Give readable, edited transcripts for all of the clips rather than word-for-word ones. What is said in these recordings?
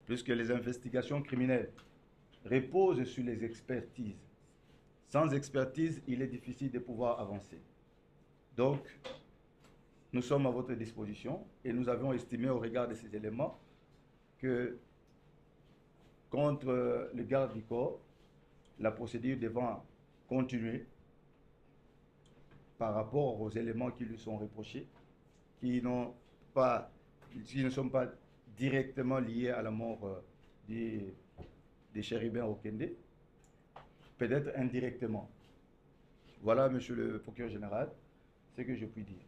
puisque les investigations criminelles reposent sur les expertises. Sans expertise, il est difficile de pouvoir avancer. Donc, nous sommes à votre disposition et nous avons estimé au regard de ces éléments que contre le garde du corps, la procédure devant continuer par rapport aux éléments qui lui sont reprochés, qui ne sont pas directement liés à la mort des chérubins Okende, peut-être indirectement. Voilà, monsieur le procureur général, ce que je puis dire.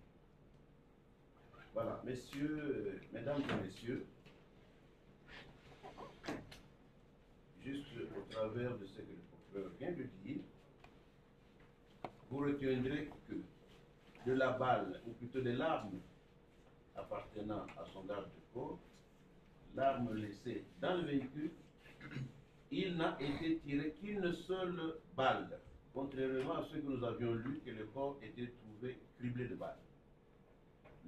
Voilà, messieurs, mesdames et messieurs, juste au travers de ce que le procureur vient de dire, vous retiendrez que de la balle, ou plutôt de l'arme appartenant à son garde-corps, l'arme laissée dans le véhicule, il n'a été tiré qu'une seule balle, contrairement à ce que nous avions lu, que le corps était trouvé criblé de balles.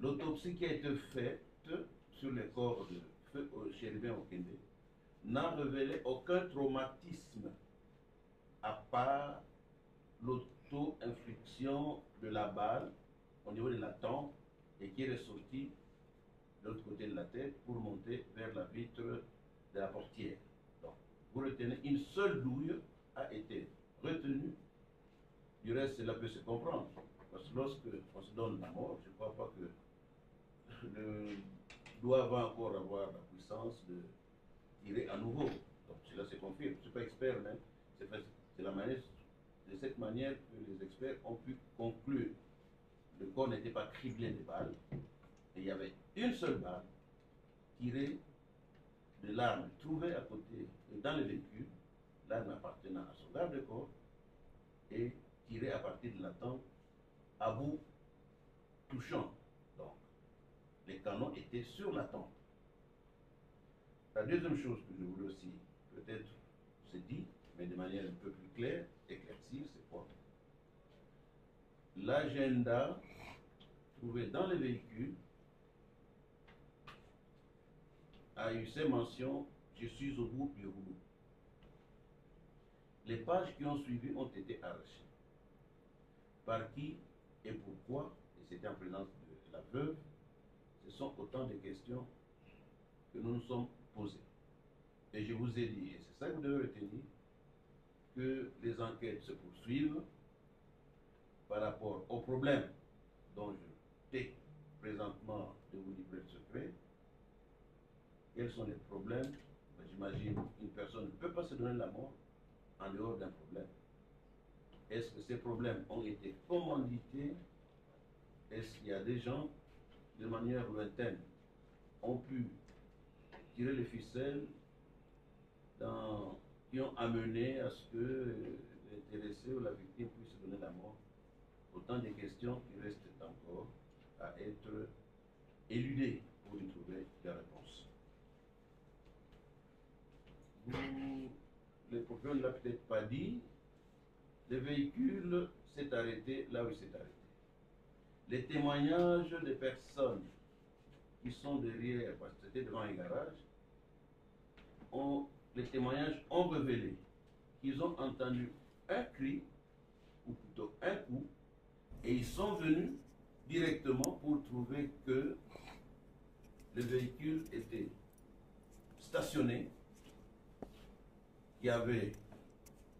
L'autopsie qui a été faite sur le corps de feu chérubin Okende n'a révélé aucun traumatisme à part l'auto-infliction de la balle au niveau de la tempe et qui est ressortie de l'autre côté de la tête pour monter vers la vitre de la portière. Donc, vous retenez, une seule douille a été retenue. Du reste, cela peut se comprendre. Parce que lorsque on se donne la mort, je ne crois pas que le doigt va encore avoir la puissance de tirer à nouveau. Donc cela se confirme. Je ne suis pas expert, mais c'est de cette manière que les experts ont pu conclure. Le corps n'était pas criblé de balles, et il y avait une seule balle tirée de l'arme trouvée à côté, dans le véhicule, l'arme appartenant à son garde-corps, et tirée à partir de la tempe à bout touchant. Donc, les canons étaient sur la tempe. La deuxième chose que je voulais aussi peut-être se dire, mais de manière un peu plus claire, éclaircir, c'est quoi? L'agenda trouvé dans le véhicule a eu ces mentions « Je suis au bout du rouleau ». Les pages qui ont suivi ont été arrachées. Par qui et pourquoi, et c'était en présence de la veuve, ce sont autant de questions que nous nous sommes posées. Et je vous ai dit, et c'est ça que vous devez retenir, que les enquêtes se poursuivent par rapport aux problèmes dont je tais présentement de vous livrer le secret. Quels sont les problèmes? J'imagine qu'une personne ne peut pas se donner la mort en dehors d'un problème. Est-ce que ces problèmes ont été commandités? Est-ce qu'il y a des gens, de manière lointaine, ont pu tirer les ficelles qui ont amené à ce que l'intéressé ou la victime puisse se donner la mort? Autant de questions qui restent encore à être éludées pour y trouver des réponses. Le procureur ne l'a peut-être pas dit, le véhicule s'est arrêté là où il s'est arrêté. Les témoignages des personnes qui sont derrière, parce que c'était devant un garage, les témoignages ont révélé qu'ils ont entendu un cri, ou plutôt un coup, et ils sont venus directement pour trouver que le véhicule était stationné, qu'il y avait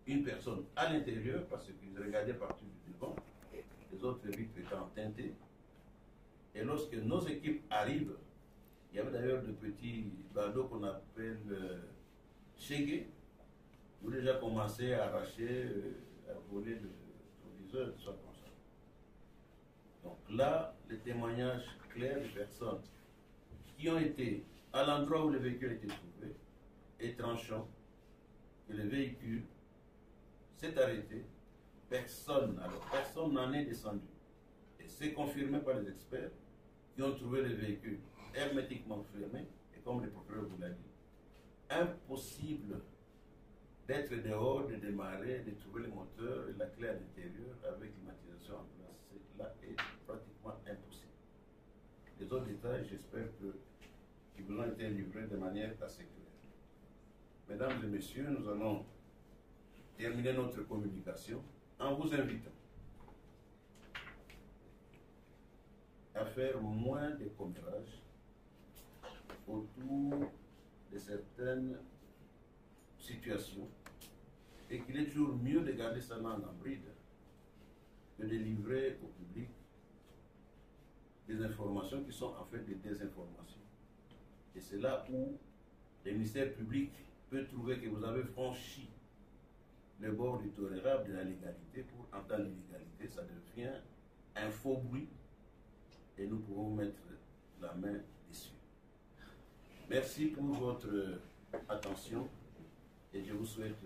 une personne à l'intérieur, parce qu'ils regardaient partout du devant, les autres vitres étant teintées. Et lorsque nos équipes arrivent, il y avait d'ailleurs de petits bandeaux qu'on appelle chégués, qui ont déjà commencé à arracher, à voler le proviseur, tout ça comme ça. Donc là, les témoignages clairs des personnes qui ont été à l'endroit où le véhicule a été trouvé est tranchant, que le véhicule s'est arrêté, personne n'en est descendu. Et c'est confirmé par les experts qui ont trouvé le véhicule hermétiquement fermé, et comme le procureur vous l'a dit, impossible d'être dehors, de démarrer, de trouver le moteur et la clé à l'intérieur avec climatisation en place. Cela est pratiquement impossible. Les autres détails, j'espère qu'ils vous ont été livrés de manière assez claire. Mesdames et messieurs, nous allons terminer notre communication en vous invitant à faire moins de commérages autour de certaines situations et qu'il est toujours mieux de garder ça en bride que de livrer au public des informations qui sont en fait des désinformations. Et c'est là où le ministère public peut trouver que vous avez franchi le bord du tolérable de la légalité pour entendre l'illégalité. Ça devient un faux bruit et nous pouvons mettre la main dessus. Merci pour votre attention et je vous souhaite